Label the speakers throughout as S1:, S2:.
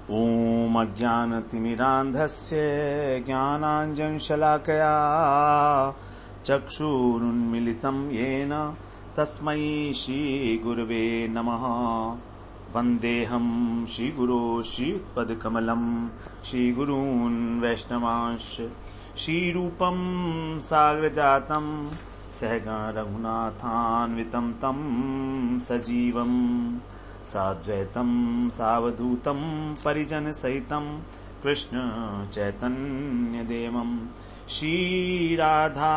S1: ॐ अज्ञानतिमिरान्धस्य ज्ञानाञ्जनशलाकया चक्षुरुन्मीलितं येन तस्मै श्रीगुरवे नमः। वन्देऽहं श्रीगुरो श्रीयुतपदकमलं श्रीगुरून् वैष्णवांश्च श्रीरूपं साग्रजातं सहगण रघुनाथान्वितं तं सजीवं साद्वैतं सावधूतं परिजनसहितं कृष्ण चैतन्यदेवं श्रीराधा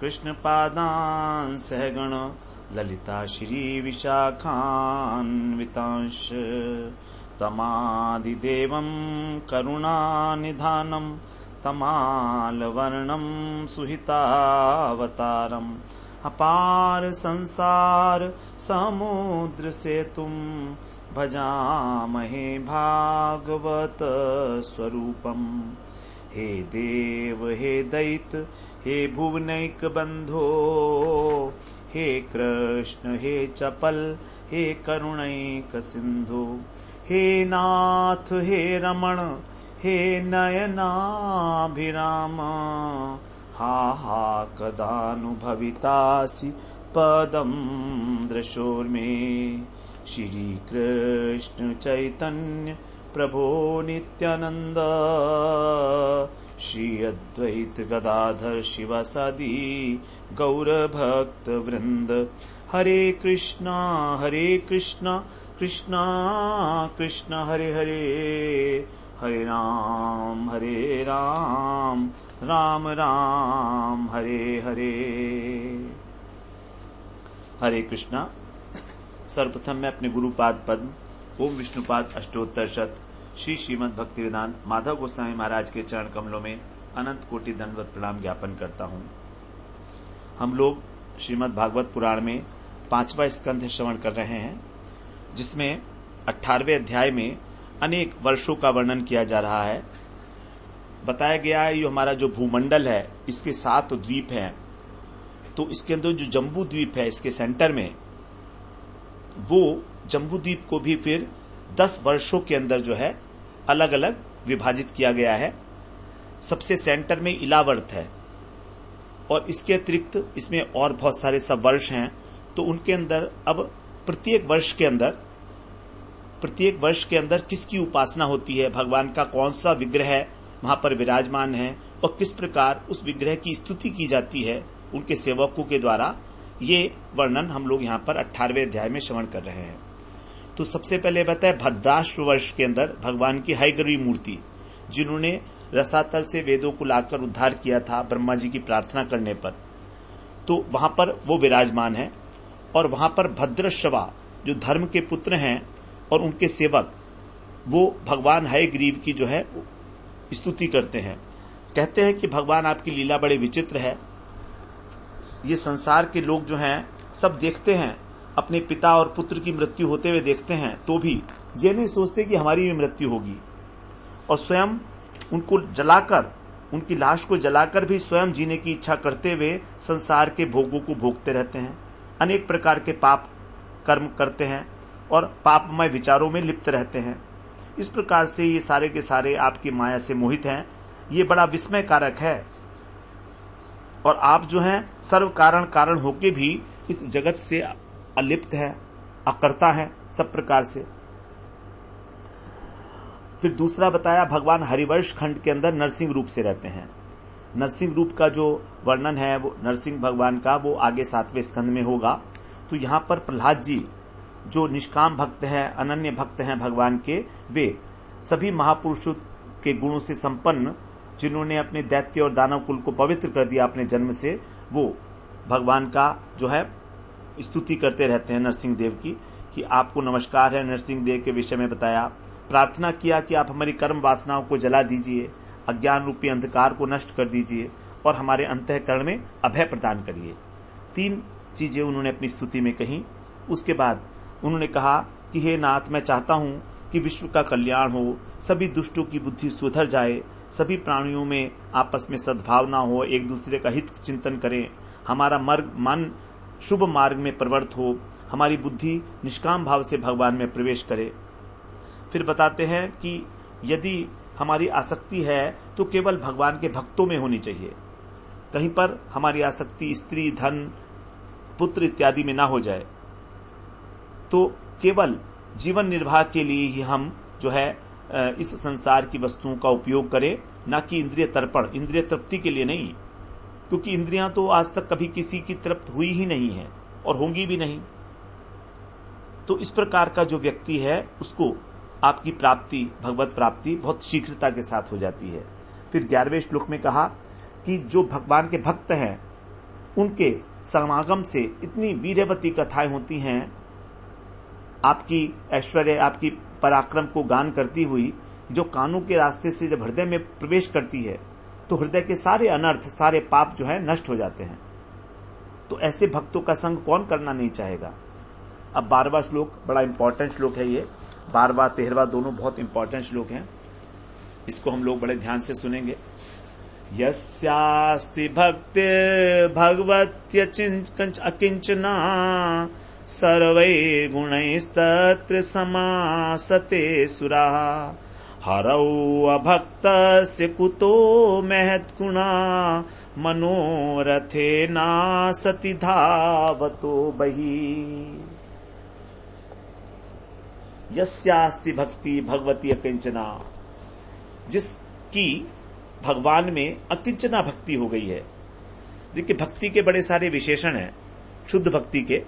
S1: कृष्णपादान् सहगण ललिता श्रीविशाखान्वितांश्च तमादिदेवं करुणानिधानं तमालवर्णं सुहितावतारम् अपार संसार समुद्र सेतुं भजामहे भागवत स्वरूपम्। हे देव हे दैत हे भुवनैक बंधो हे कृष्ण हे चपल हे करुणैक सिंधु हे नाथ हे रमण हे नयनाभिराम हा हा कदानुभवितासि पदं दृशोर्मे। श्री कृष्ण चैतन्य प्रभो नित्यानंद श्री अद्वैत गदाधर शिवासादि गौर भक्त वृंद। हरे कृष्णा कृष्णा कृष्णा हरे हरे हरे राम राम राम हरे हरे। हरे कृष्णा। सर्वप्रथम मैं अपने गुरुपाद पद्म ओम विष्णुपाद अष्टोत्तर शत श्री श्रीमद् भक्तिवेदांत माधव गोस्वामी महाराज के चरण कमलों में अनंत कोटि दंडवत प्रणाम ज्ञापन करता हूँ। हम लोग श्रीमद् भागवत पुराण में 5वां स्कंध श्रवण कर रहे हैं, जिसमें 18वें अध्याय में अनेक वर्षों का वर्णन किया जा रहा है। बताया गया है ये हमारा जो भूमंडल है इसके 7 द्वीप हैं, तो इसके अंदर जो जम्बू द्वीप है इसके सेंटर में, वो जम्बू द्वीप को भी फिर 10 वर्षों के अंदर जो है अलग अलग विभाजित किया गया है। सबसे सेंटर में इलावर्त है और इसके अतिरिक्त इसमें और बहुत सारे सब वर्ष हैं। तो उनके अंदर अब प्रत्येक वर्ष के अंदर किसकी उपासना होती है, भगवान का कौन सा विग्रह वहां पर विराजमान है और किस प्रकार उस विग्रह की स्तुति की जाती है उनके सेवकों के द्वारा, ये वर्णन हम लोग यहाँ पर 18वें अध्याय में श्रवण कर रहे हैं। तो सबसे पहले बताए भद्राश्व वर्ष के अंदर भगवान की हयग्रीव मूर्ति, जिन्होंने रसातल से वेदों को लाकर उद्धार किया था ब्रह्मा जी की प्रार्थना करने पर, तो वहां पर वो विराजमान है। और वहां पर भद्रश्रवा जो धर्म के पुत्र हैं और उनके सेवक, वो भगवान हयग्रीव की जो है स्तुति करते हैं। कहते हैं कि भगवान आपकी लीला बड़े विचित्र है। ये संसार के लोग जो हैं सब देखते हैं, अपने पिता और पुत्र की मृत्यु होते हुए देखते हैं, तो भी ये नहीं सोचते कि हमारी भी मृत्यु होगी, और स्वयं उनको जलाकर, उनकी लाश को जलाकर भी स्वयं जीने की इच्छा करते हुए संसार के भोगों को भोगते रहते हैं। अनेक प्रकार के पाप कर्म करते हैं और पापमय विचारों में लिप्त रहते हैं। इस प्रकार से ये सारे के सारे आपकी माया से मोहित हैं। ये बड़ा विस्मय कारक है, और आप जो हैं सर्व कारण होके भी इस जगत से अलिप्त है, अकर्ता है सब प्रकार से। फिर दूसरा बताया भगवान हरिवर्ष खंड के अंदर नरसिंह रूप से रहते हैं। नरसिंह रूप का जो वर्णन है वो नरसिंह भगवान का वो आगे 7वें स्कंद में होगा। तो यहाँ पर प्रहलाद जी जो निष्काम भक्त हैं, अनन्य भक्त हैं भगवान के, वे सभी महापुरुषों के गुणों से संपन्न, जिन्होंने अपने दैत्य और दानव कुल को पवित्र कर दिया अपने जन्म से, वो भगवान का जो है स्तुति करते रहते हैं नरसिंह देव की, कि आपको नमस्कार है। नरसिंह देव के विषय में बताया, प्रार्थना किया कि आप हमारी कर्म वासनाओं को जला दीजिए, अज्ञान रूपी अंधकार को नष्ट कर दीजिए और हमारे अंतःकरण में अभय प्रदान करिए। 3 चीजें उन्होंने अपनी स्तुति में कही। उसके बाद उन्होंने कहा कि हे नाथ, मैं चाहता हूं कि विश्व का कल्याण हो, सभी दुष्टों की बुद्धि सुधर जाए, सभी प्राणियों में आपस में सद्भावना हो, एक दूसरे का हित चिंतन करें, हमारा मन शुभ मार्ग में प्रवृत्त हो, हमारी बुद्धि निष्काम भाव से भगवान में प्रवेश करे। फिर बताते हैं कि यदि हमारी आसक्ति है तो केवल भगवान के भक्तों में होनी चाहिए। कहीं पर हमारी आसक्ति स्त्री, धन, पुत्र इत्यादि में ना हो जाए। तो केवल जीवन निर्वाह के लिए ही हम जो है इस संसार की वस्तुओं का उपयोग करें, ना कि इंद्रिय तर्पण, इंद्रिय तृप्ति के लिए नहीं, क्योंकि इंद्रियां तो आज तक कभी किसी की तृप्त हुई ही नहीं है और होंगी भी नहीं। तो इस प्रकार का जो व्यक्ति है उसको आपकी प्राप्ति, भगवत प्राप्ति बहुत शीघ्रता के साथ हो जाती है। फिर 11वें श्लोक में कहा कि जो भगवान के भक्त हैं उनके समागम से इतनी वीर्यवती कथाएं होती हैं, आपकी ऐश्वर्य, आपकी पराक्रम को गान करती हुई, जो कानों के रास्ते से जब हृदय में प्रवेश करती है तो हृदय के सारे अनर्थ, सारे पाप जो है नष्ट हो जाते हैं। तो ऐसे भक्तों का संग कौन करना नहीं चाहेगा। अब 12वां श्लोक बड़ा इंपॉर्टेंट श्लोक है। ये 12वां 13वां दोनों बहुत इंपॉर्टेंट श्लोक हैं, इसको हम लोग बड़े ध्यान से सुनेंगे। यस्यास्ति भक्तिर् भगवत्यचिंचना सर्वैर्गुणैस्तत्र समासते सुराः हरौ अभक्तस्य कुतो महत्गुणा मनोरथेना सति धावतो बहिः। यस्यास्ति भक्ति भगवती अकिंचना, जिसकी भगवान में अकिंचना भक्ति हो गई है। देखिए, भक्ति के बड़े सारे विशेषण हैं। शुद्ध भक्ति के,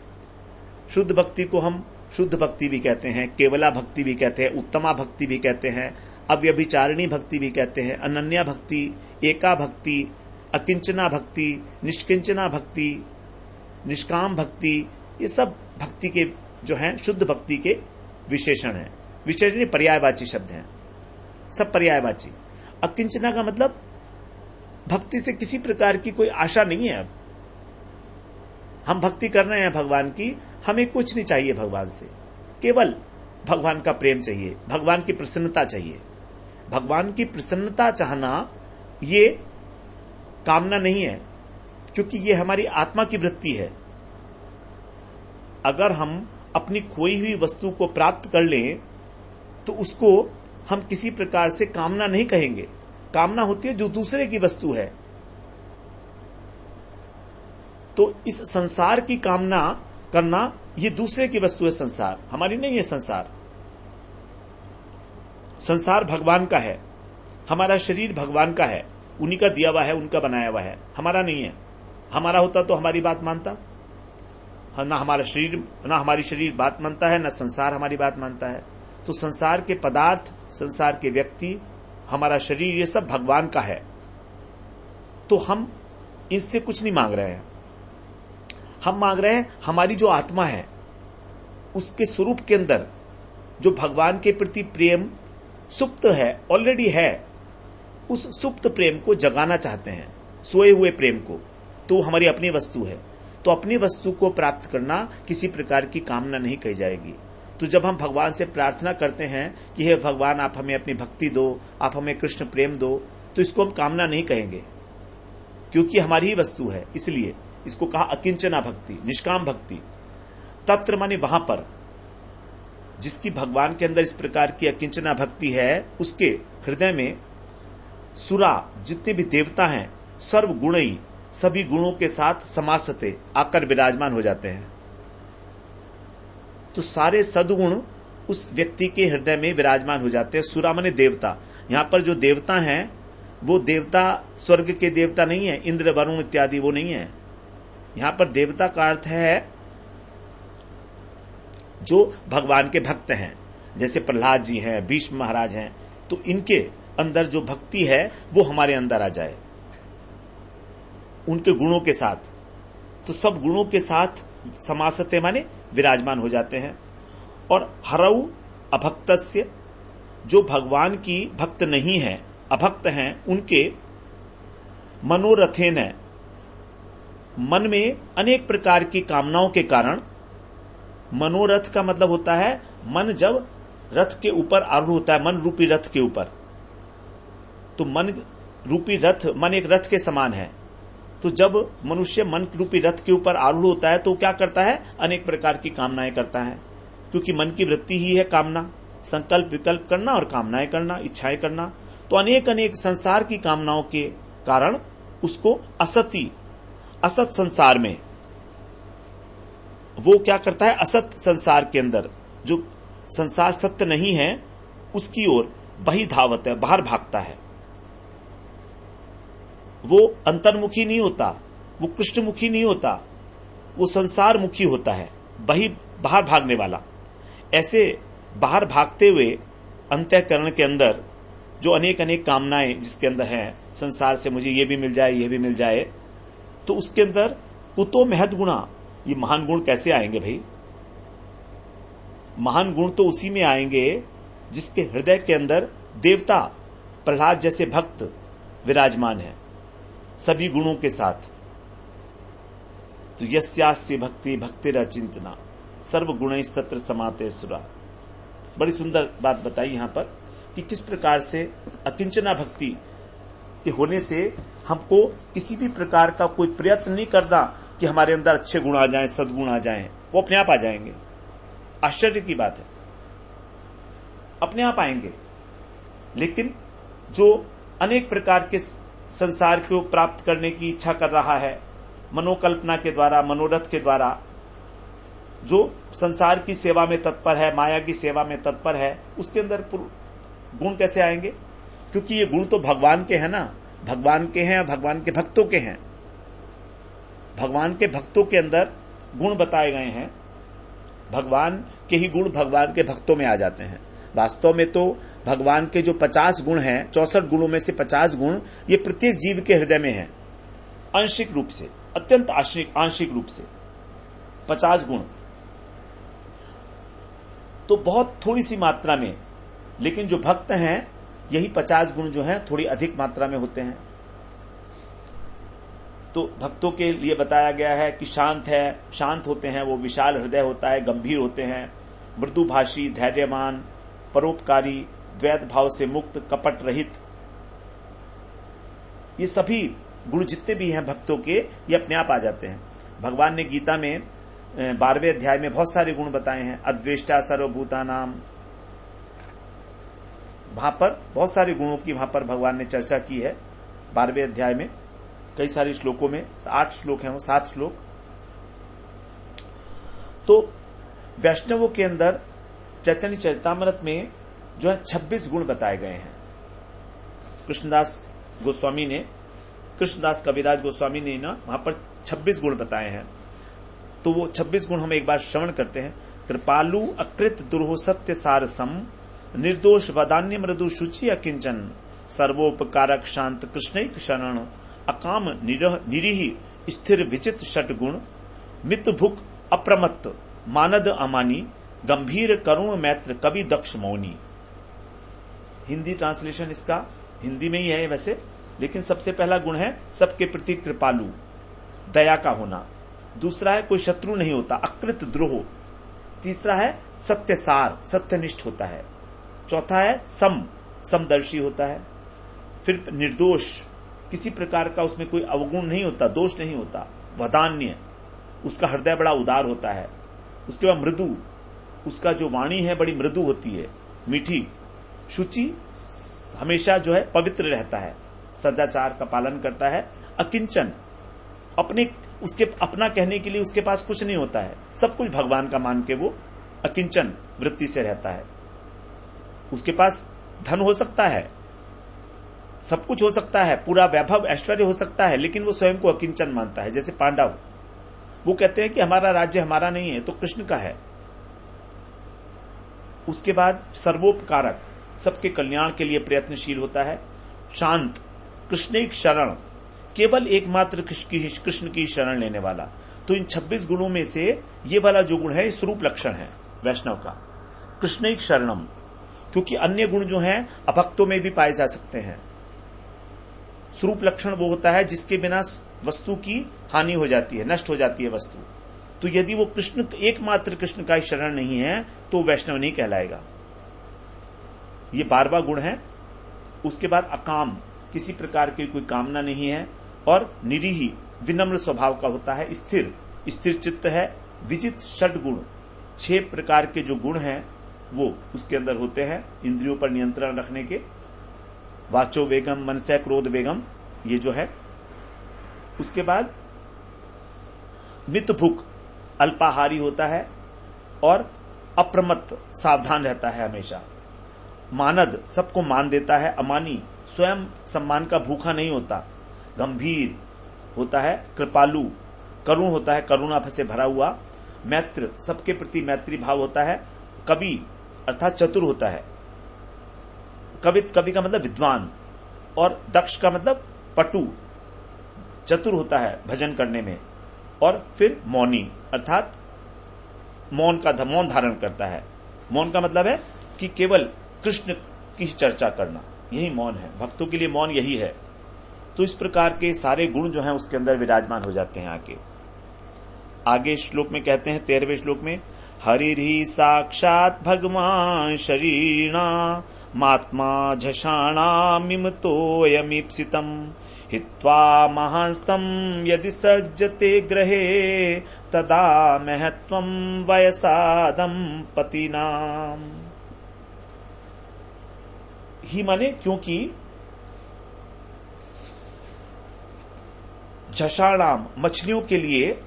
S1: शुद्ध भक्ति को हम शुद्ध भक्ति भी कहते हैं, केवला भक्ति भी कहते हैं, उत्तमा भक्ति भी कहते हैं, अव्यभिचारिणी भक्ति भी कहते हैं, अनन्या भक्ति, एका भक्ति, अकिंचना भक्ति, निष्किंचना भक्ति, निष्काम भक्ति, ये सब भक्ति के जो हैं शुद्ध भक्ति के विशेषण हैं। विशेषण पर्यायवाची शब्द हैं, सब पर्यायवाची। अकिंचना का मतलब भक्ति से किसी प्रकार की कोई आशा नहीं है। अब हम भक्ति कर रहे हैं भगवान की, हमें कुछ नहीं चाहिए भगवान से, केवल भगवान का प्रेम चाहिए, भगवान की प्रसन्नता चाहिए। भगवान की प्रसन्नता चाहना ये कामना नहीं है, क्योंकि ये हमारी आत्मा की वृत्ति है। अगर हम अपनी खोई हुई वस्तु को प्राप्त कर लें तो उसको हम किसी प्रकार से कामना नहीं कहेंगे। कामना होती है जो दूसरे की वस्तु है। तो इस संसार की कामना करना, ये दूसरे की वस्तु है, संसार हमारी नहीं है। संसार भगवान का है, हमारा शरीर भगवान का है, उन्हीं का दिया हुआ है, उनका बनाया हुआ है, हमारा नहीं है। हमारा होता तो हमारी बात मानता, ना हमारी शरीर बात मानता है, ना संसार हमारी बात मानता है। तो संसार के पदार्थ, संसार के व्यक्ति, हमारा शरीर, ये सब भगवान का है। तो हम इनसे कुछ नहीं मांग रहे हैं। हम मांग रहे हैं हमारी जो आत्मा है उसके स्वरूप के अंदर जो भगवान के प्रति प्रेम सुप्त है, ऑलरेडी है, उस सुप्त प्रेम को जगाना चाहते हैं, सोए हुए प्रेम को। तो हमारी अपनी वस्तु है, तो अपनी वस्तु को प्राप्त करना किसी प्रकार की कामना नहीं कही जाएगी। तो जब हम भगवान से प्रार्थना करते हैं कि हे भगवान, आप हमें अपनी भक्ति दो, आप हमें कृष्ण प्रेम दो, तो इसको हम कामना नहीं कहेंगे, क्योंकि हमारी ही वस्तु है। इसलिए इसको कहा अकिंचना भक्ति, निष्काम भक्ति। तत्र माने वहां पर, जिसकी भगवान के अंदर इस प्रकार की अकिंचना भक्ति है, उसके हृदय में सुरा, जितने भी देवता हैं, सर्व गुणई, सभी गुणों के साथ समासते, आकर विराजमान हो जाते हैं। तो सारे सद्गुण उस व्यक्ति के हृदय में विराजमान हो जाते हैं। सुरा माने देवता। यहां पर जो देवता हैं वो देवता स्वर्ग के देवता नहीं है, इंद्र, वरुण इत्यादि वो नहीं है। यहां पर देवता का अर्थ है जो भगवान के भक्त हैं, जैसे प्रहलाद जी हैं, भीष्म महाराज हैं। तो इनके अंदर जो भक्ति है वो हमारे अंदर आ जाए, उनके गुणों के साथ। तो सब गुणों के साथ समासते माने विराजमान हो जाते हैं। और हरऊ अभक्तस्य, जो भगवान की भक्त नहीं है, अभक्त हैं, उनके मनोरथेन है, मन में अनेक प्रकार की कामनाओं के कारण। मनोरथ का मतलब होता है मन जब रथ के ऊपर आरूढ़ होता है, मन रूपी रथ के ऊपर। तो मन रूपी रथ, मन एक रथ के समान है। तो जब मनुष्य मन रूपी रथ के ऊपर आरूढ़ होता है तो क्या करता है, अनेक प्रकार की कामनाएं करता है, क्योंकि मन की वृत्ति ही है कामना। संकल्प विकल्प करना और कामनाएं करना, इच्छाएं करना। तो अनेक अनेक संसार की कामनाओं के कारण उसको असत संसार में वो क्या करता है, असत संसार के अंदर जो संसार सत्य नहीं है उसकी ओर बही धावत है, बाहर भागता है। वो अंतर्मुखी नहीं होता, वो कृष्णमुखी नहीं होता, वो संसार मुखी होता है, बाहर भागने वाला। ऐसे बाहर भागते हुए अंतःकरण के अंदर जो अनेक अनेक कामनाएं जिसके अंदर हैं, संसार से मुझे ये भी मिल जाए, ये भी मिल जाए, तो उसके अंदर कुतो महद गुणा, ये महान गुण कैसे आएंगे भाई? महान गुण तो उसी में आएंगे जिसके हृदय के अंदर देवता प्रहलाद जैसे भक्त विराजमान है सभी गुणों के साथ। तो यस्यास्ति भक्ति भक्तिरचिंतना सर्व गुणैस्तत्र समाते सुरा। बड़ी सुंदर बात बताई यहां पर कि किस प्रकार से अकिंचना भक्ति के होने से हमको किसी भी प्रकार का कोई प्रयत्न नहीं करना कि हमारे अंदर अच्छे गुण आ जाएं, सद्गुण आ जाएं, वो अपने आप आ जाएंगे। आश्चर्य की बात है, अपने आप आएंगे। लेकिन जो अनेक प्रकार के संसार को प्राप्त करने की इच्छा कर रहा है, मनोकल्पना के द्वारा, मनोरथ के द्वारा, जो संसार की सेवा में तत्पर है, माया की सेवा में तत्पर है, उसके अंदर गुण कैसे आएंगे? क्योंकि ये गुण तो भगवान के हैं ना, भगवान के हैं, भगवान के भक्तों के हैं। भगवान के भक्तों के अंदर गुण बताए गए हैं, भगवान के ही गुण भगवान के भक्तों में आ जाते हैं। वास्तव में तो भगवान के जो 50 गुण हैं, 64 गुणों में से 50 गुण ये प्रत्येक जीव के हृदय में हैं, आंशिक रूप से, अत्यंत आंशिक रूप से 50 गुण तो बहुत थोड़ी सी मात्रा में, लेकिन जो भक्त हैं यही 50 गुण जो हैं थोड़ी अधिक मात्रा में होते हैं। तो भक्तों के लिए बताया गया है कि शांत होते हैं, वो विशाल हृदय होता है, गंभीर होते हैं, मृदुभाषी, धैर्यवान, परोपकारी, द्वैत भाव से मुक्त, कपट रहित। ये सभी गुण जितने भी हैं भक्तों के, ये अपने आप आ जाते हैं। भगवान ने गीता में 12वें अध्याय में बहुत सारे गुण बताए हैं। अद्वेष्टा सर्वभूतानाम, वहां पर बहुत सारे गुणों की वहां पर भगवान ने चर्चा की है 12वें अध्याय में, कई सारे श्लोकों में। 8 श्लोक हैं वो, 7 श्लोक। तो वैष्णवों के अंदर चैतन्य चरितामृत में जो है 26 गुण बताए गए हैं। कृष्णदास कविराज गोस्वामी ने ना वहां पर 26 गुण बताए हैं। तो वो 26 गुण हम एक बार श्रवण करते हैं। कृपालु अकृत दुर्हो सत्य सार सम, निर्दोष वदान्य मृदु शुचि अकिंचन, सर्वोपकारक शांत कृष्णैक शरण, अकाम निरीह स्थिर विचित षट गुण, मित भुक अप्रमत्त मानद अमानी, गंभीर करुण मैत्र कवि दक्ष मौनी। हिंदी ट्रांसलेशन इसका हिंदी में ही है वैसे, लेकिन सबसे पहला गुण है सबके प्रति कृपालु, दया का होना। दूसरा है कोई शत्रु नहीं होता, अकृत द्रोह। तीसरा है सत्यसार, सत्यनिष्ठ होता है। चौथा है समदर्शी होता है। फिर निर्दोष, किसी प्रकार का उसमें कोई अवगुण नहीं होता, दोष नहीं होता। वदान्य, उसका हृदय बड़ा उदार होता है। उसके बाद मृदु, उसका जो वाणी है बड़ी मृदु होती है, मीठी। शुचि, हमेशा जो है पवित्र रहता है, सदाचार का पालन करता है। अकिंचन, उसके अपना कहने के लिए उसके पास कुछ नहीं होता है, सब कुछ भगवान का मान के वो अकिंचन वृत्ति से रहता है। उसके पास धन हो सकता है, सब कुछ हो सकता है, पूरा वैभव ऐश्वर्य हो सकता है, लेकिन वो स्वयं को अकिंचन मानता है। जैसे पांडव, वो कहते हैं कि हमारा राज्य हमारा नहीं है, तो कृष्ण का है। उसके बाद सर्वोपकारक, सबके कल्याण के लिए प्रयत्नशील होता है। शांत, कृष्णैक शरण, केवल एकमात्र कृष्ण की शरण लेने वाला। तो इन 26 गुणों में से ये वाला जो गुण है, ये स्वरूप लक्षण है वैष्णव का, कृष्णैक शरणम। क्योंकि अन्य गुण जो हैं अभक्तों में भी पाए जा सकते हैं। स्वरूप लक्षण वो होता है जिसके बिना वस्तु की हानि हो जाती है, नष्ट हो जाती है वस्तु। तो यदि वो कृष्ण, एकमात्र कृष्ण का ही शरण नहीं है, तो वैष्णव नहीं कहलाएगा। ये 12वां गुण है। उसके बाद अकाम, किसी प्रकार की कोई कामना नहीं है। और निरीह, विनम्र स्वभाव का होता है। स्थिर चित्त है। विजित षट गुण, 6 प्रकार के जो गुण हैं वो उसके अंदर होते हैं, इंद्रियों पर नियंत्रण रखने के। वाचो वेगम, मनसै क्रोध वेगम, ये जो है। उसके बाद मित भुक, अल्पाहारी होता है और अप्रमत्त, सावधान रहता है हमेशा। मानद, सबको मान देता है। अमानी, स्वयं सम्मान का भूखा नहीं होता। गंभीर होता है, कृपालु, करुण होता है, करुणा से भरा हुआ। मैत्र, सबके प्रति मैत्री भाव होता है। कवि अर्थात चतुर होता है। कवि का मतलब विद्वान, और दक्ष का मतलब पटु, चतुर होता है भजन करने में। और फिर मौनी अर्थात मौन धारण करता है। मौन का मतलब है कि केवल कृष्ण की चर्चा करना, यही मौन है। भक्तों के लिए मौन यही है। तो इस प्रकार के सारे गुण जो हैं उसके अंदर विराजमान हो जाते हैं। आगे श्लोक में कहते हैं 13वें श्लोक में, हरिर्हि साक्षात् भगवान शरीणा मात्मा झषाणामिमतोऽयमीप्सितम् हित्वा महांस्तम यदि सज्जते ग्रहे तदा महत्वं वयसादम पतिनाम। ही माने क्योंकि, झषाणाम मछलियों के लिए,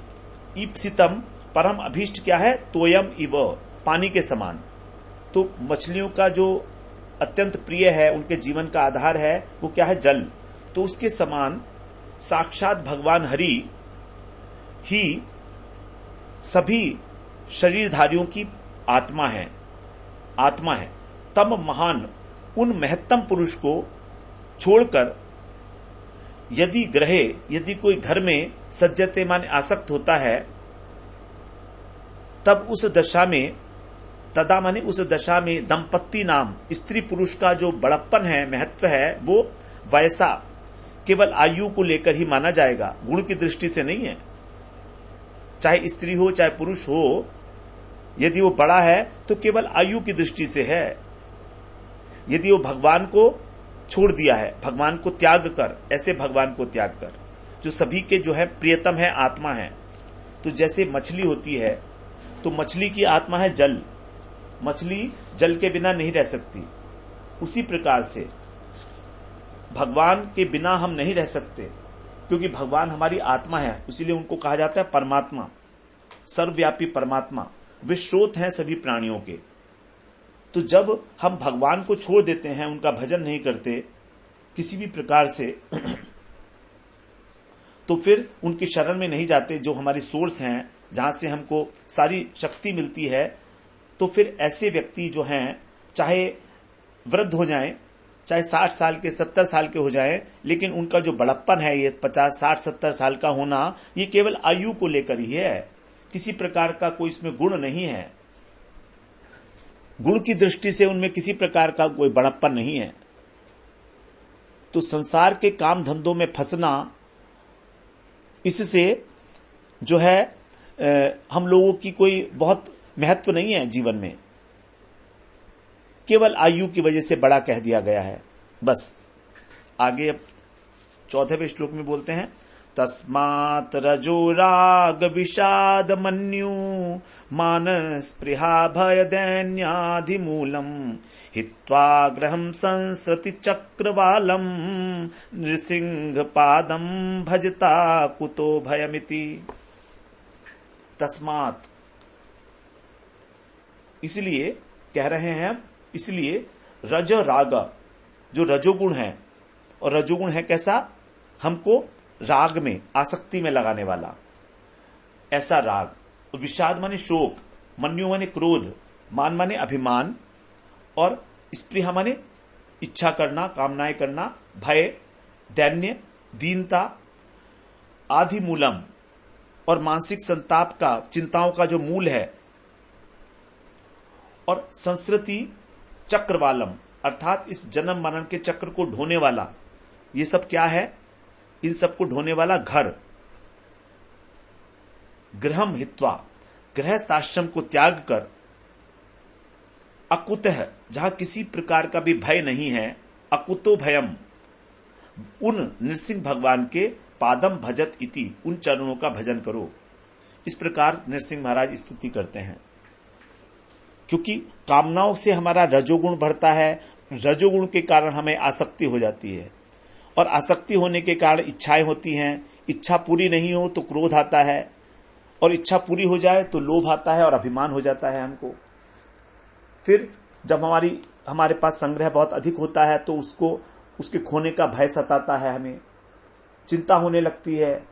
S1: ईप्सितम परम अभीष्ट क्या है, तोयम इव पानी के समान। तो मछलियों का जो अत्यंत प्रिय है, उनके जीवन का आधार है, वो क्या है, जल। तो उसके समान साक्षात भगवान हरि ही सभी शरीरधारियों की आत्मा है। तम महान, उन महत्तम पुरुष को छोड़कर यदि ग्रहे, यदि कोई घर में सज्जते माने आसक्त होता है, तब उस दशा में, तदा माने उस दशा में, दंपत्ति नाम स्त्री पुरुष का जो बड़प्पन है, महत्व है, वो वैसा केवल आयु को लेकर ही माना जाएगा, गुण की दृष्टि से नहीं है। चाहे स्त्री हो चाहे पुरुष हो, यदि वो बड़ा है तो केवल आयु की दृष्टि से है। यदि वो भगवान को छोड़ दिया है, भगवान को त्याग कर, ऐसे भगवान को त्याग कर, जो सभी के जो है प्रियतम है, आत्मा है। तो जैसे मछली होती है, तो मछली की आत्मा है जल, मछली जल के बिना नहीं रह सकती। उसी प्रकार से भगवान के बिना हम नहीं रह सकते, क्योंकि भगवान हमारी आत्मा है। इसीलिए उनको कहा जाता है परमात्मा, सर्वव्यापी परमात्मा। वे स्रोत हैं सभी प्राणियों के। तो जब हम भगवान को छोड़ देते हैं, उनका भजन नहीं करते किसी भी प्रकार से, तो फिर उनकी शरण में नहीं जाते, जो हमारी सोर्स हैं, जहां से हमको सारी शक्ति मिलती है, तो फिर ऐसे व्यक्ति जो हैं, चाहे वृद्ध हो जाएं, चाहे 60 साल के, 70 साल के हो जाएं, लेकिन उनका जो बड़प्पन है, ये 50, 60, 70 साल का होना, ये केवल आयु को लेकर ही है। किसी प्रकार का कोई इसमें गुण नहीं है। गुण की दृष्टि से उनमें किसी प्रकार का कोई बड़प्पन नहीं है। तो संसार के काम धंधों में फंसना, इससे जो है हम लोगों की कोई बहुत महत्व नहीं है जीवन में। केवल आयु की वजह से बड़ा कह दिया गया है, बस। आगे अब 14वें श्लोक में बोलते हैं, तस्मात् रजो राग विषाद मन्यु मान स्पृहा भय दैन्याधिमूलम हित्वा ग्रहम संसृति चक्रवालम नृसिंह पादम भजता कुतो भयमिति। तस्मात्, इसलिए कह रहे हैं, इसलिए रज राग, जो रजोगुण है, और रजोगुण है कैसा, हमको राग में, आसक्ति में लगाने वाला, ऐसा राग। विषाद माने शोक, मन्यु माने क्रोध, मान माने अभिमान, और स्पृहा माने इच्छा करना, कामनाएं करना, भय, दैन्य, दीनता, आधिमूलम, और मानसिक संताप का, चिंताओं का जो मूल है, और संस्कृति चक्रवालम, अर्थात इस जन्म मरण के चक्र को ढोने वाला। ये सब क्या है, इन सब को ढोने वाला घर। गृहम हित्वा, गृहस्थाश्रम को त्याग कर, अकुतः, जहां किसी प्रकार का भी भय नहीं है, अकुतो भयम, उन नृसिंह भगवान के पादम भजत इति, उन चरणों का भजन करो। इस प्रकार नरसिंह महाराज स्तुति करते हैं। क्योंकि कामनाओं से हमारा रजोगुण बढ़ता है, रजोगुण के कारण हमें आसक्ति हो जाती है, और आसक्ति होने के कारण इच्छाएं होती हैं। इच्छा पूरी नहीं हो तो क्रोध आता है, और इच्छा पूरी हो जाए तो लोभ आता है और अभिमान हो जाता है हमको। फिर जब हमारे पास संग्रह बहुत अधिक होता है तो उसके खोने का भय सताता है, हमें चिंता होने लगती है।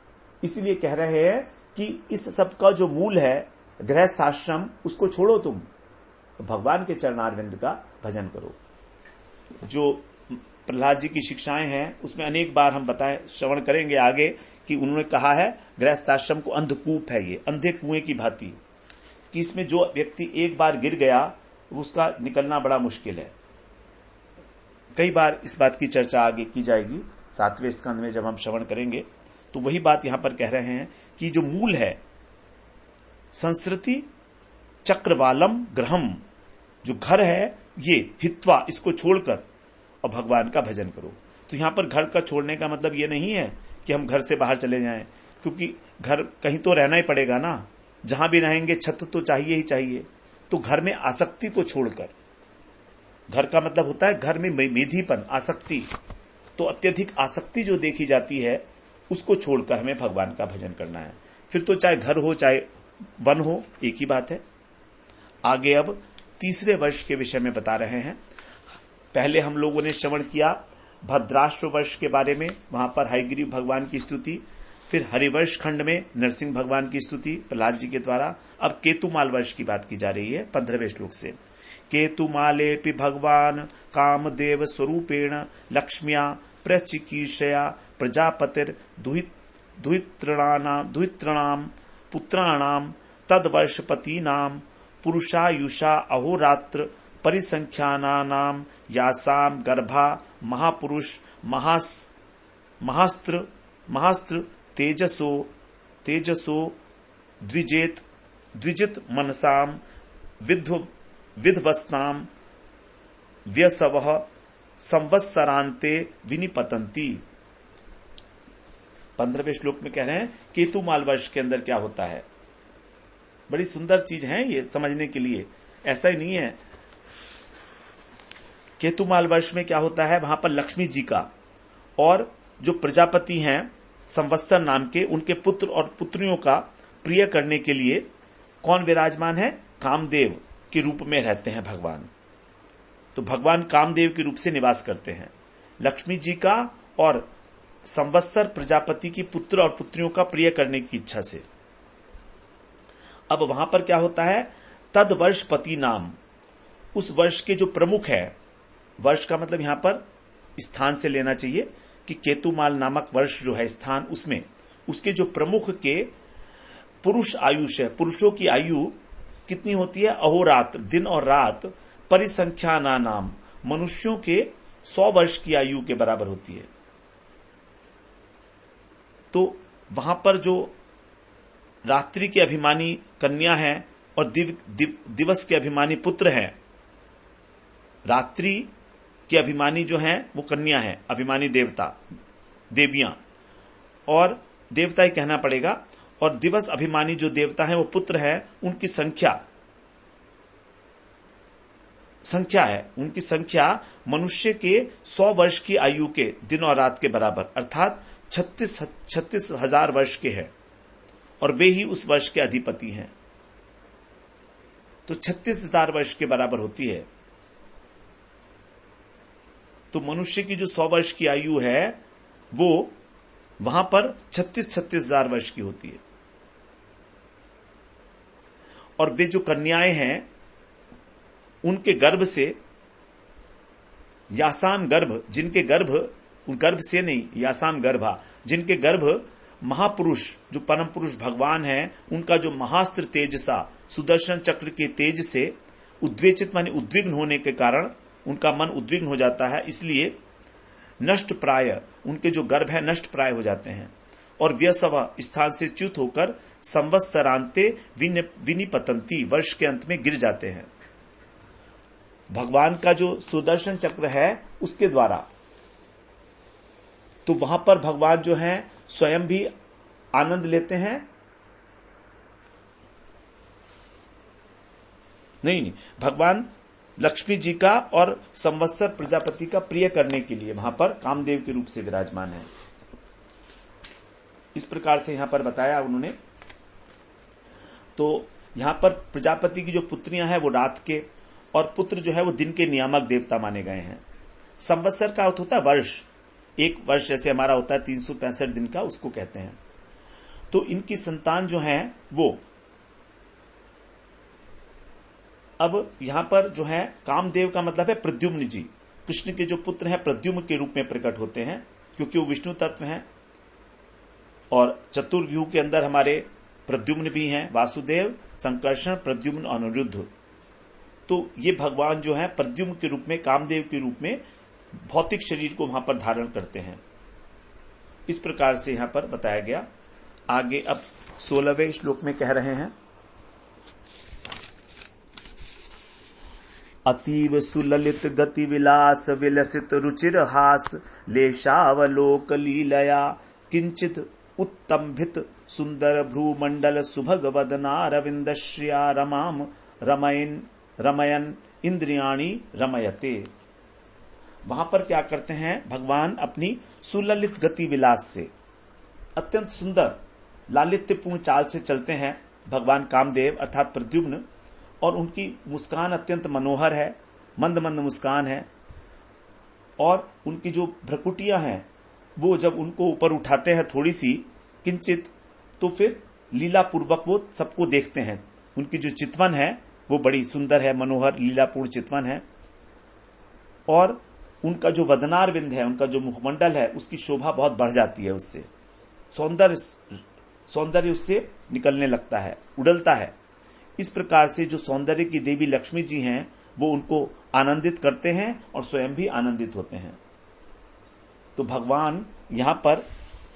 S1: इसीलिए कह रहे हैं कि इस सब का जो मूल है गृहस्थ आश्रम, उसको छोड़ो, तुम भगवान के चरणारविंद का भजन करो। जो प्रहलाद जी की शिक्षाएं हैं उसमें अनेक बार हम श्रवण करेंगे आगे कि उन्होंने कहा है गृहस्थ आश्रम को अंधकूप है, ये अंधे कुएं की भांति, कि इसमें जो व्यक्ति एक बार गिर गया उसका निकलना बड़ा मुश्किल है। कई बार इस बात की चर्चा आगे की जाएगी 7वें स्कंद में जब हम श्रवण करेंगे। तो वही बात यहां पर कह रहे हैं कि जो मूल है संस्कृति चक्रवालम ग्रहम, जो घर है ये हित्वा, इसको छोड़कर और भगवान का भजन करो। तो यहां पर घर का छोड़ने का मतलब ये नहीं है कि हम घर से बाहर चले जाएं, क्योंकि घर कहीं तो रहना ही पड़ेगा ना, जहां भी रहेंगे छत तो चाहिए ही चाहिए। तो घर में आसक्ति को छोड़कर, घर का मतलब होता है घर में मेधीपन, आसक्ति, तो अत्यधिक आसक्ति जो देखी जाती है उसको छोड़कर हमें भगवान का भजन करना है। फिर तो चाहे घर हो चाहे वन हो, एक ही बात है। आगे अब तीसरे वर्ष के विषय में बता रहे हैं। पहले हम लोगों ने श्रवण किया भद्राष्ट्र वर्ष के बारे में, वहां पर हयग्रीव भगवान की स्तुति, फिर हरिवर्ष खंड में नरसिंह भगवान की स्तुति प्रहलाद जी के द्वारा। अब केतुमाल वर्ष की बात की जा रही है 15वें श्लोक से। केतुमालेपि भगवान कामदेव स्वरूपेण लक्ष्म्या प्रचिकीर्षया प्रजापतिर दुहितृणाम पुत्राणाम तद्वर्षपतीनाम पुरुषायुषा अहोरात्र परिसंख्यानानाम यासाम गर्भा महापुरुष महास्त्र तेजसो द्विजित मनसाम विध्वस्ताम व्यसवः संवत्सरांते विनिपतंती। 15वें श्लोक में कह रहे हैं केतुमाल वर्ष के अंदर क्या होता है। बड़ी सुंदर चीज है ये समझने के लिए, ऐसा ही नहीं है। केतुमाल वर्ष में क्या होता है, वहां पर लक्ष्मी जी का और जो प्रजापति हैं संवत्सर नाम के, उनके पुत्र और पुत्रियों का प्रिय करने के लिए कौन विराजमान है, कामदेव के रूप में रहते हैं भगवान। तो भगवान कामदेव के रूप से निवास करते हैं, लक्ष्मी जी का और संवत्सर प्रजापति की पुत्र और पुत्रियों का प्रिय करने की इच्छा से। अब वहां पर क्या होता है, तद वर्ष पति नाम, उस वर्ष के जो प्रमुख है, वर्ष का मतलब यहां पर स्थान से लेना चाहिए कि केतुमाल नामक वर्ष जो है स्थान, उसमें उसके जो प्रमुख के पुरुष आयुष है, पुरुषों की आयु कितनी होती है, अहोरात्र, दिन और रात, परिसंख्या नाम, मनुष्यों के 100 वर्ष की आयु के बराबर होती है। तो वहां पर जो रात्रि के अभिमानी कन्या है और दिवस के अभिमानी पुत्र हैं, रात्रि के अभिमानी जो हैं वो कन्या है, अभिमानी देवियां, और देवता ही कहना पड़ेगा, और दिवस अभिमानी जो देवता हैं वो पुत्र है, उनकी संख्या है, उनकी संख्या मनुष्य के 100 वर्ष की आयु के दिन और रात के बराबर, अर्थात 36,000 वर्ष के हैं, और वे ही उस वर्ष के अधिपति हैं। तो 36,000 वर्ष के बराबर होती है। तो मनुष्य की जो 100 वर्ष की आयु है वो वहां पर 36,000 वर्ष की होती है। और वे जो कन्याएं हैं उनके गर्भ से, यासाम गर्भ, जिनके गर्भ से नहीं, यासाम गर्भा, जिनके गर्भ महापुरुष जो परम पुरुष भगवान हैं, उनका जो महास्त्र तेजसा, सुदर्शन चक्र के तेज से उद्वेचित माने उद्विग्न होने के कारण उनका मन उद्विग्न हो जाता है, इसलिए नष्ट प्राय, उनके जो गर्भ है नष्ट प्राय हो जाते हैं, और व्यसव स्थान से च्युत होकर संवत्सरांते विनिपतंती, वर्ष के अंत में गिर जाते हैं। भगवान का जो सुदर्शन चक्र है उसके द्वारा, तो वहां पर भगवान जो हैं स्वयं भी आनंद लेते हैं नहीं नहीं, भगवान लक्ष्मी जी का और संवत्सर प्रजापति का प्रिय करने के लिए वहां पर कामदेव के रूप से विराजमान है। इस प्रकार से यहां पर बताया उन्होंने। तो यहां पर प्रजापति की जो पुत्रियां हैं वो रात के, और पुत्र जो है वो दिन के नियामक देवता माने गए हैं। संवत्सर का अर्थ होता है वर्ष, एक वर्ष जैसे हमारा होता है 365 दिन का, उसको कहते हैं। तो इनकी संतान जो है वो अब यहां पर जो है कामदेव का मतलब है प्रद्युम्न जी, कृष्ण के जो पुत्र हैं प्रद्युम्न के रूप में प्रकट होते हैं, क्योंकि वो विष्णु तत्व हैं। और चतुर्व्यूह के अंदर हमारे प्रद्युम्न भी हैं, वासुदेव, संकर्षण, प्रद्युम्न, अनिरुद्ध। तो ये भगवान जो है प्रद्युम्न के रूप में, कामदेव के रूप में भौतिक शरीर को वहां पर धारण करते हैं। इस प्रकार से यहां पर बताया गया। आगे अब 16वें श्लोक में कह रहे हैं, अतीव सुललित गति विलास विलसित रुचिर हास लेशावलोक लीलया किंचित उत्तंभित सुंदर भ्रूमंडल सुभग वदनारविंद श्रिया रमाम रमयन इंद्रियाणी रमयते। वहां पर क्या करते हैं भगवान, अपनी सुललित गति विलास से, अत्यंत सुंदर लालित्यपूर्ण चाल से चलते हैं भगवान कामदेव अर्थात प्रद्युम्न। और उनकी मुस्कान अत्यंत मनोहर है, मंद मंद मुस्कान है। और उनकी जो भ्रकुटियां हैं वो जब उनको ऊपर उठाते हैं थोड़ी सी किंचित, तो फिर लीला पूर्वक वो सबको देखते हैं। उनकी जो चितवन है वो बड़ी सुंदर है, मनोहर लीलापूर्ण चितवन है। और उनका जो वदनारविंद है, उनका जो मुखमंडल है, उसकी शोभा बहुत बढ़ जाती है, उससे सौंदर्य उससे निकलने लगता है, उड़लता है। इस प्रकार से जो सौंदर्य की देवी लक्ष्मी जी हैं वो उनको आनंदित करते हैं और स्वयं भी आनंदित होते हैं। तो भगवान यहां पर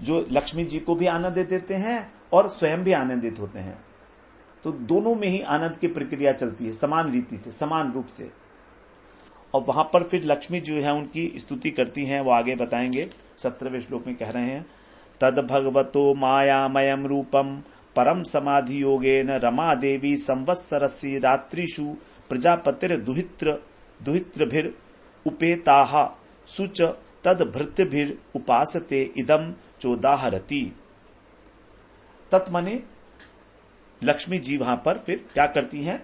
S1: जो लक्ष्मी जी को भी आनंद देते हैं और स्वयं भी आनंदित होते हैं। तो दोनों में ही आनंद की प्रक्रिया चलती है, समान रीति से, समान रूप से। और वहां पर फिर लक्ष्मी जो है उनकी स्तुति करती हैं, वो आगे बताएंगे। 17वें श्लोक में कह रहे हैं, तद भगवतो मायामयम रूपम परम समाधि योगेन रमा देवी संवत्सरस्य रात्रिषु प्रजापतिर दुहित्रभिर उपेताः सुच तद भृत्यभिर उपासते इदम चोदाहरति। तत्मने लक्ष्मी जी वहां पर फिर क्या करती हैं,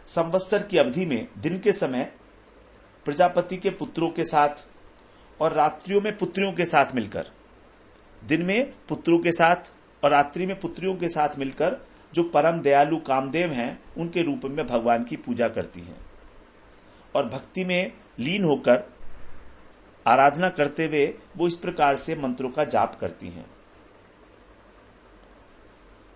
S1: संवत्सर की अवधि में दिन के समय प्रजापति के पुत्रों के साथ और रात्रियों में पुत्रियों के साथ मिलकर, दिन में पुत्रों के साथ और रात्रि में पुत्रियों के साथ मिलकर जो परम दयालु कामदेव हैं उनके रूप में भगवान की पूजा करती हैं। और भक्ति में लीन होकर आराधना करते हुए वो इस प्रकार से मंत्रों का जाप करती हैं।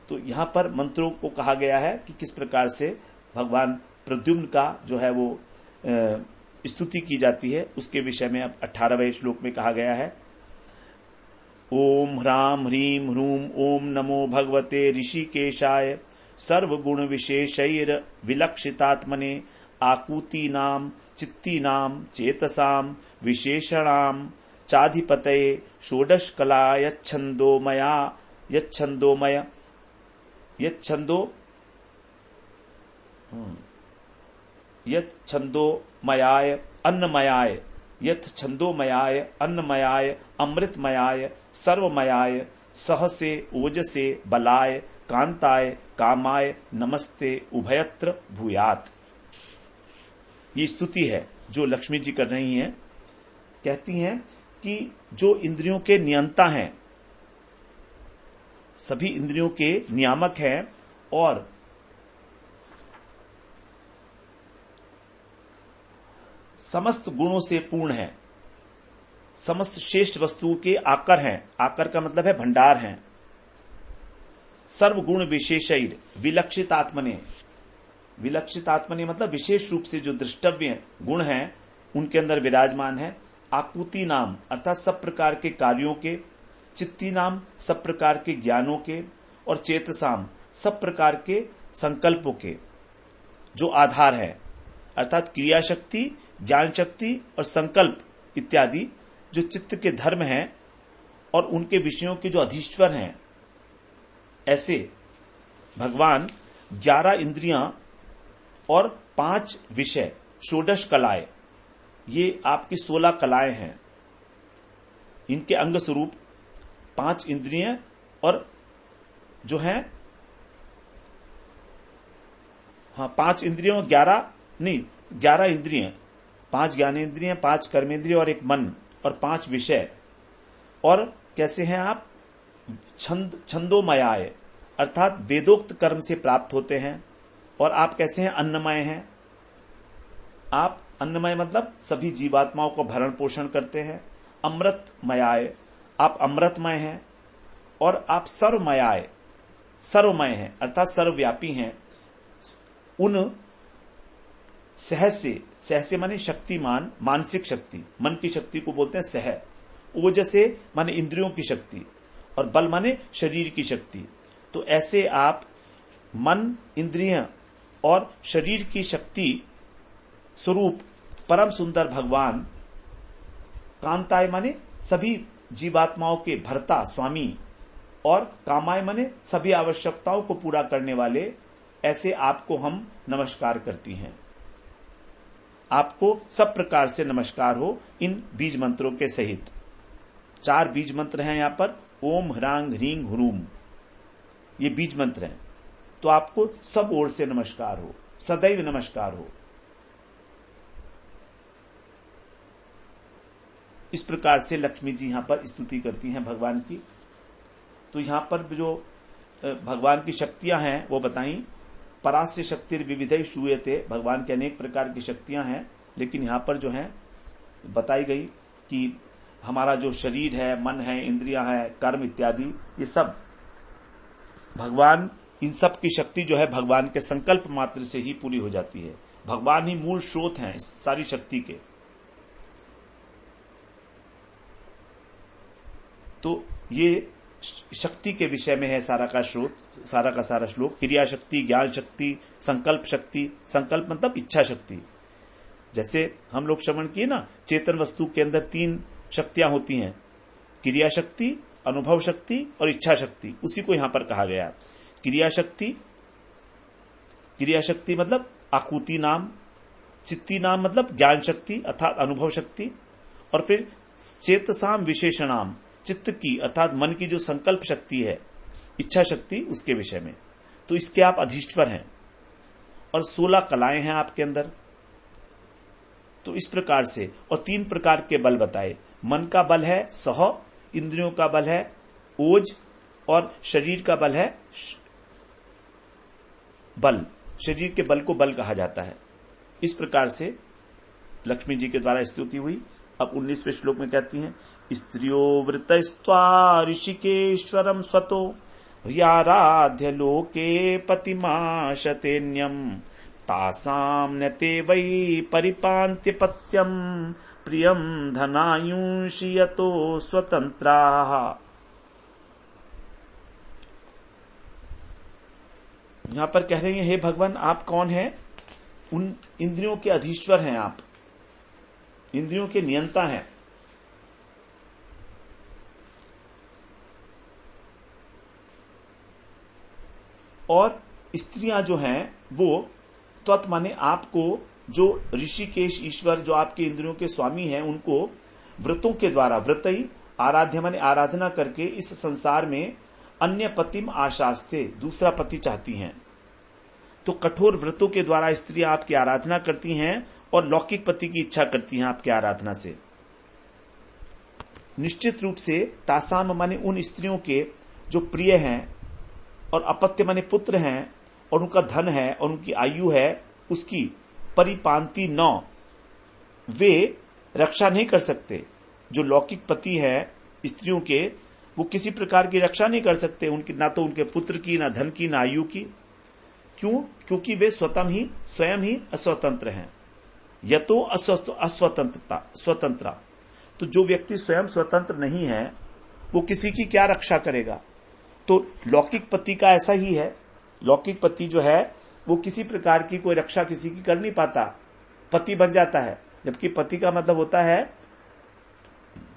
S1: तो यहां पर मंत्रों को कहा गया है कि किस प्रकार से भगवान प्रद्युम्न का जो है वो स्तुति की जाती है, उसके विषय में अब 18वें श्लोक में कहा गया है। ओम ह्राम ह्रीम ह्रूम ओम नमो भगवते ऋषिकेशाय सर्वगुण विशेषैर विलक्षितात्मने आकूतीनाम चित्तीनाम चेतसाम विशेषणाम चाधिपतये षोडश कला यच्छंदोमयाय अन्नमयाय यच्छंदोमयाय अन्नमयाय अमृतमयाय सर्वमयाय सहसे ओजसे बलाय कांताय कामाय नमस्ते उभयत्र भूयात। ये स्तुति है जो लक्ष्मी जी कर रही हैं। कहती हैं कि जो इंद्रियों के नियंता हैं, सभी इंद्रियों के नियामक हैं और समस्त गुणों से पूर्ण है, समस्त श्रेष्ठ वस्तुओं के आकर हैं, आकर का मतलब है भंडार हैं। सर्वगुण विशेषैर विलक्षित आत्मने, विलक्षित आत्मने मतलब विशेष रूप से जो दृष्टव्य गुण हैं उनके अंदर विराजमान है। आकुति नाम अर्थात सब प्रकार के कार्यों के, चित्ती नाम सब प्रकार के ज्ञानों के, और चेतसाम सब प्रकार के संकल्पों के जो आधार है, अर्थात क्रिया शक्ति, ज्ञान शक्ति और संकल्प इत्यादि जो चित्त के धर्म हैं और उनके विषयों के जो अधीश्वर हैं। ऐसे भगवान 11 इंद्रियां और 5 विषय, षोडश कलाएं, ये आपकी 16 कलाएं हैं। इनके अंग स्वरूप 5 इंद्रियां और जो है 5 इंद्रियों 11 इंद्रियां, 5 ज्ञानेन्द्रियां, 5 कर्मेंद्रिय और 1 मन और 5 विषय। और कैसे हैं आप? छंदोमयाय, अर्थात वेदोक्त कर्म से प्राप्त होते हैं। और आप कैसे हैं? अन्नमय हैं। आप अन्नमय मतलब सभी जीवात्माओं को भरण पोषण करते हैं। अमृतमयाय, आप अमृतमय हैं। और आप सर्वमयाय, सर्वमय हैं, अर्थात सर्वव्यापी हैं। उन सह से माने शक्तिमान, मानसिक शक्ति, मन की शक्ति को बोलते हैं सह। ओजसे माने इंद्रियों की शक्ति और बल माने शरीर की शक्ति। तो ऐसे आप मन, इंद्रियां और शरीर की शक्ति स्वरूप परम सुंदर भगवान, कांताय माने सभी जीवात्माओं के भर्ता, स्वामी, और कामाय माने सभी आवश्यकताओं को पूरा करने वाले, ऐसे आपको हम नमस्कार करती हैं। आपको सब प्रकार से नमस्कार हो इन बीज मंत्रों के सहित। 4 बीज मंत्र हैं यहां पर, ओम, ह्रांग, ह्रींग, ह्रूम, ये बीज मंत्र हैं। तो आपको सब ओर से नमस्कार हो, सदैव नमस्कार हो। इस प्रकार से लक्ष्मी जी यहां पर स्तुति करती हैं भगवान की। तो यहां पर जो भगवान की शक्तियां हैं वो बताई। परास्य शक्ति विविधै श्रूयते, भगवान के अनेक प्रकार की शक्तियां हैं, लेकिन यहां पर जो है बताई गई कि हमारा जो शरीर है, मन है, इंद्रियां है, कर्म इत्यादि, ये सब भगवान, इन सब की शक्ति जो है भगवान के संकल्प मात्र से ही पूरी हो जाती है। भगवान ही मूल स्रोत हैं इस सारी शक्ति के। तो ये शक्ति के विषय में है सारा का स्रोत, सारा का सारा श्लोक। क्रिया शक्ति, ज्ञान शक्ति, संकल्प शक्ति, संकल्प मतलब इच्छा शक्ति। जैसे हम लोग श्रवण किए ना, चेतन वस्तु के अंदर 3 शक्तियां होती हैं, क्रिया शक्ति, अनुभव शक्ति और इच्छा शक्ति। उसी को यहां पर कहा गया। क्रिया शक्ति मतलब आकुति नाम, चित्ती नाम मतलब ज्ञान शक्ति अर्थात अनुभव शक्ति, और फिर चेतसाम विशेषणाम, चित्त की अर्थात मन की जो संकल्प शक्ति है, इच्छा शक्ति, उसके विषय में। तो इसके आप अधिष्ठवर हैं और 16 कलाएं हैं आपके अंदर। तो इस प्रकार से, और 3 प्रकार के बल बताए। मन का बल है सह, इंद्रियों का बल है ओज, और शरीर का बल है बल। शरीर के बल को बल कहा जाता है। इस प्रकार से लक्ष्मी जी के द्वारा स्तुति हुई। अब 19वें श्लोक में कहती हैं, स्त्रियो वृतस्त्वा ऋषिकेश्वरम स्वतो याराध्य लोके पतिमाशतेन्यम तासाम नते वै परिपान्त्य पत्यम प्रियम धनायुषि यतो स्वतंत्राः। यहां पर कह रही हैं, हे भगवान आप कौन हैं? उन इंद्रियों के अधीश्वर हैं आप, इंद्रियों के नियंता हैं। और स्त्रियां जो हैं वो त्वत माने आपको, जो ऋषिकेश ईश्वर जो आपके इंद्रियों के स्वामी हैं, उनको व्रतों के द्वारा, व्रत ही आराध्य माने आराधना करके इस संसार में अन्य पतिम आशास्ते, दूसरा पति चाहती हैं। तो कठोर व्रतों के द्वारा स्त्रियां आपकी आराधना करती हैं और लौकिक पति की इच्छा करती हैं आपकी आराधना से। निश्चित रूप से तासाम माने उन स्त्रियों के जो प्रिय हैं, और अपत्य माने पुत्र हैं, और उनका धन है और उनकी आयु है, उसकी परिपांति न, वे रक्षा नहीं कर सकते। जो लौकिक पति है स्त्रियों के, वो किसी प्रकार की रक्षा नहीं कर सकते, उनकी ना तो उनके पुत्र की, ना धन की, ना आयु की। क्यों? क्योंकि वे स्वयं ही अस्वतंत्र हैं। यतो स्वतंत्रता। तो जो व्यक्ति स्वयं स्वतंत्र नहीं है वो किसी की क्या रक्षा करेगा? तो लौकिक पति का ऐसा ही है। लौकिक पति जो है वो किसी प्रकार की कोई रक्षा किसी की कर नहीं पाता, पति बन जाता है। जबकि पति का मतलब होता है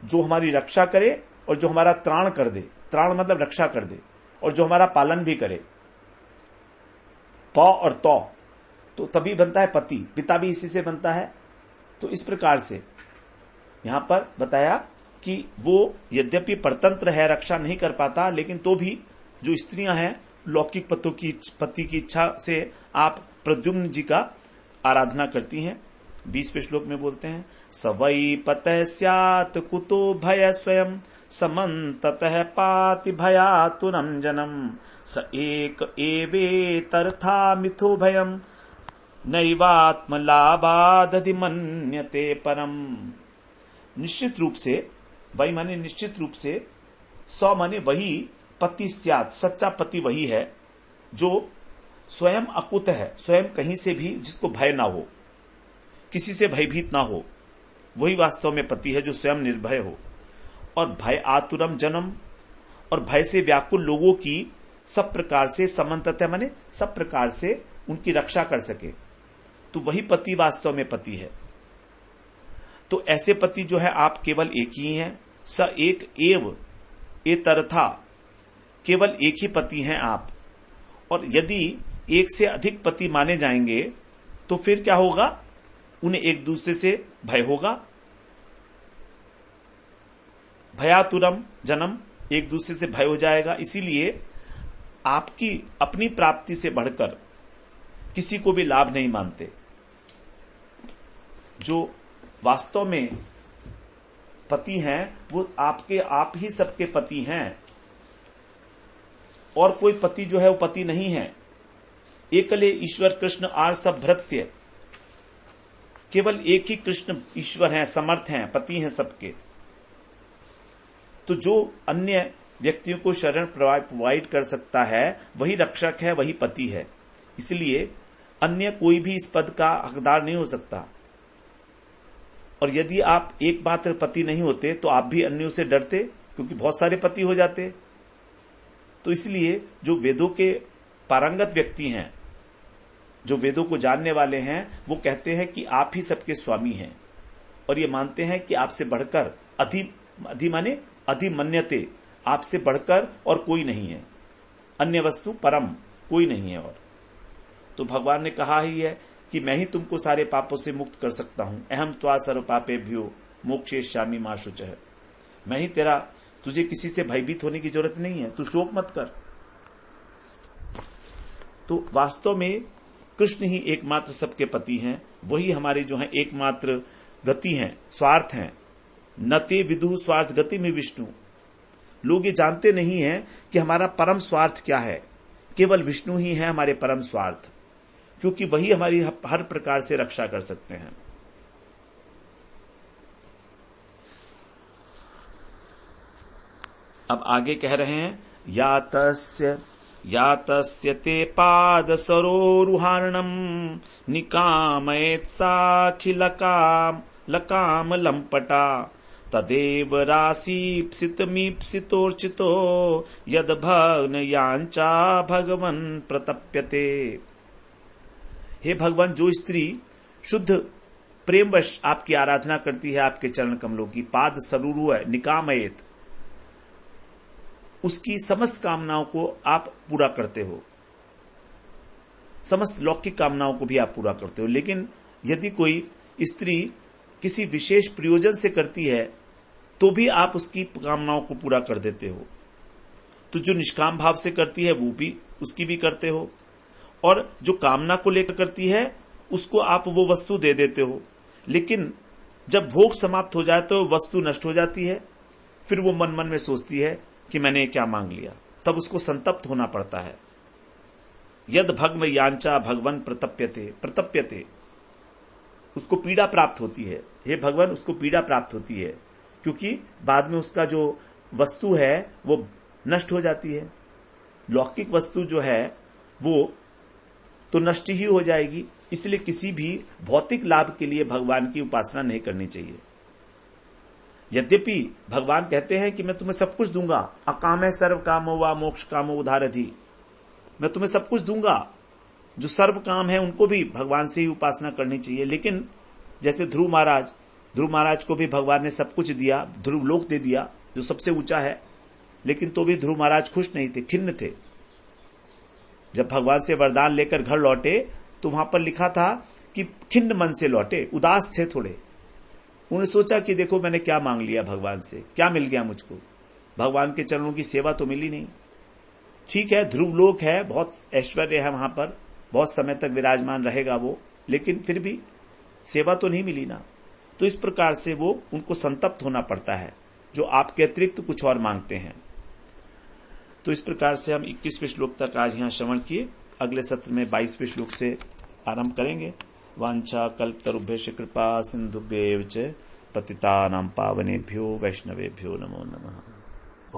S1: जो हमारी रक्षा करे और जो हमारा त्राण कर दे। त्राण मतलब रक्षा कर दे, और जो हमारा पालन भी करे। प और तौ, तो तभी बनता है पति, पिता भी इसी से बनता है। तो इस प्रकार से यहां पर बताया कि वो यद्यपि परतंत्र है, रक्षा नहीं कर पाता, लेकिन तो भी जो स्त्रियां हैं लौकिक पति की इच्छा से आप प्रद्युम्न जी का आराधना करती हैं। 20वें श्लोक में बोलते हैं, सवई पतः स्यात् कुतो भय स्वयं समन्ततः पाति भयातुरं जनम स एक एवेतर्था मिथो भयम नैवात्मलाभादधिमन्यते परम। निश्चित रूप से, वही माने निश्चित रूप से, सौ माने वही, पति स्यात्, सच्चा पति वही है जो स्वयं अकुत है, स्वयं कहीं से भी जिसको भय ना हो, किसी से भयभीत ना हो, वही वास्तव में पति है जो स्वयं निर्भय हो। और भय आतुरम जन्म, और भय से व्याकुल लोगों की सब प्रकार से समन्ततः माने सब प्रकार से उनकी रक्षा कर सके, तो वही पति वास्तव में पति है। तो ऐसे पति जो है आप केवल एक ही हैं। स एक एव एतरथा, केवल एक ही पति हैं आप। और यदि एक से अधिक पति माने जाएंगे तो फिर क्या होगा, उन्हें एक दूसरे से भय होगा। भयातुरम जन्म, एक दूसरे से भय हो जाएगा। इसीलिए आपकी अपनी प्राप्ति से बढ़कर किसी को भी लाभ नहीं मानते। जो वास्तव में पति हैं वो आप ही सबके पति हैं, और कोई पति जो है वो पति नहीं है। एकले ईश्वर कृष्ण आर सब भृत्य, केवल एक ही कृष्ण ईश्वर हैं, समर्थ हैं, पति हैं सबके। तो जो अन्य व्यक्तियों को शरण प्रोवाइड कर सकता है वही रक्षक है, वही पति है। इसलिए अन्य कोई भी इस पद का हकदार नहीं हो सकता। और यदि आप एकमात्र पति नहीं होते तो आप भी अन्यों से डरते, क्योंकि बहुत सारे पति हो जाते। तो इसलिए जो वेदों के पारंगत व्यक्ति हैं, जो वेदों को जानने वाले हैं, वो कहते हैं कि आप ही सबके स्वामी हैं, और ये मानते हैं कि आपसे बढ़कर अधिमन्यते, आपसे बढ़कर और कोई नहीं है, अन्य वस्तु परम कोई नहीं है। और तो भगवान ने कहा ही है कि मैं ही तुमको सारे पापों से मुक्त कर सकता हूं। अहम त्वा सर्व पापेभ्यो मोक्षयिष्यामि मा शुचः। मैं ही तुझे किसी से भयभीत होने की जरूरत नहीं है, तू शोक मत कर। तो वास्तव में कृष्ण ही एकमात्र सबके पति हैं, वही हमारे जो हैं एकमात्र गति हैं, स्वार्थ हैं। नते विदु स्वार्थ गति में विष्णु। लोग ये जानते नहीं हैं कि हमारा परम स्वार्थ क्या है। केवल विष्णु ही है हमारे परम स्वार्थ, क्योंकि वही हमारी हर प्रकार से रक्षा कर सकते हैं। अब आगे कह रहे हैं, या तस्य ते पाद सरोरुहार्णम निकामयेत् साखिलकाम लकाम लंपटा तदेव राशीप्सितमीप्सितोर्चितो यद भग्न यांचा भगवन् प्रतप्यते। हे भगवान, जो स्त्री शुद्ध प्रेमवश आपकी आराधना करती है, आपके चरण कमलों की, पाद सरूरु है, निकामयेत, उसकी समस्त कामनाओं को आप पूरा करते हो, समस्त लौकिक कामनाओं को भी आप पूरा करते हो। लेकिन यदि कोई स्त्री किसी विशेष प्रयोजन से करती है तो भी आप उसकी कामनाओं को पूरा कर देते हो। तो जो निष्काम भाव से करती है वो भी उसकी भी करते हो, और जो कामना को लेकर करती है उसको आप वो वस्तु दे देते हो। लेकिन जब भोग समाप्त हो जाए तो वस्तु नष्ट हो जाती है, फिर वो मन मन में सोचती है कि मैंने क्या मांग लिया, तब उसको संतप्त होना पड़ता है। यद भग्न यांचा भगवन प्रतप्यते, उसको पीड़ा प्राप्त होती है। हे भगवान, उसको पीड़ा प्राप्त होती है, क्योंकि बाद में उसका जो वस्तु है वो नष्ट हो जाती है। लौकिक वस्तु जो है वो तो नष्ट ही हो जाएगी। इसलिए किसी भी भौतिक लाभ के लिए भगवान की उपासना नहीं करनी चाहिए। यद्यपि भगवान कहते हैं कि मैं तुम्हें सब कुछ दूंगा, अकाम है सर्व कामो वा मोक्ष कामो उदारधि, मैं तुम्हें सब कुछ दूंगा। जो सर्व काम है उनको भी भगवान से ही उपासना करनी चाहिए। लेकिन जैसे ध्रुव महाराज को भी भगवान ने सब कुछ दिया, ध्रुव लोक दे दिया जो सबसे ऊंचा है, लेकिन तो भी ध्रुव महाराज खुश नहीं थे, खिन्न थे। जब भगवान से वरदान लेकर घर लौटे तो वहां पर लिखा था कि खिन्न मन से लौटे, उदास थे थोड़े। उन्होंने सोचा कि देखो मैंने क्या मांग लिया भगवान से, क्या मिल गया मुझको, भगवान के चरणों की सेवा तो मिली नहीं। ठीक है, ध्रुवलोक है, बहुत ऐश्वर्य है वहां पर, बहुत समय तक विराजमान रहेगा वो, लेकिन फिर भी सेवा तो नहीं मिली ना। तो इस प्रकार से वो उनको संतप्त होना पड़ता है, जो आपके अतिरिक्त कुछ और मांगते हैं। तो इस प्रकार से हम 21वें श्लोक तक आज यहां श्रवण किए। अगले सत्र में 22वें श्लोक से आरंभ करेंगे। वांछा कल्पतरुभ्यश्च कृपा सिंधुभ्यैव च पतितानां पावनेभ्यो वैष्णवेभ्यो नमो नमः।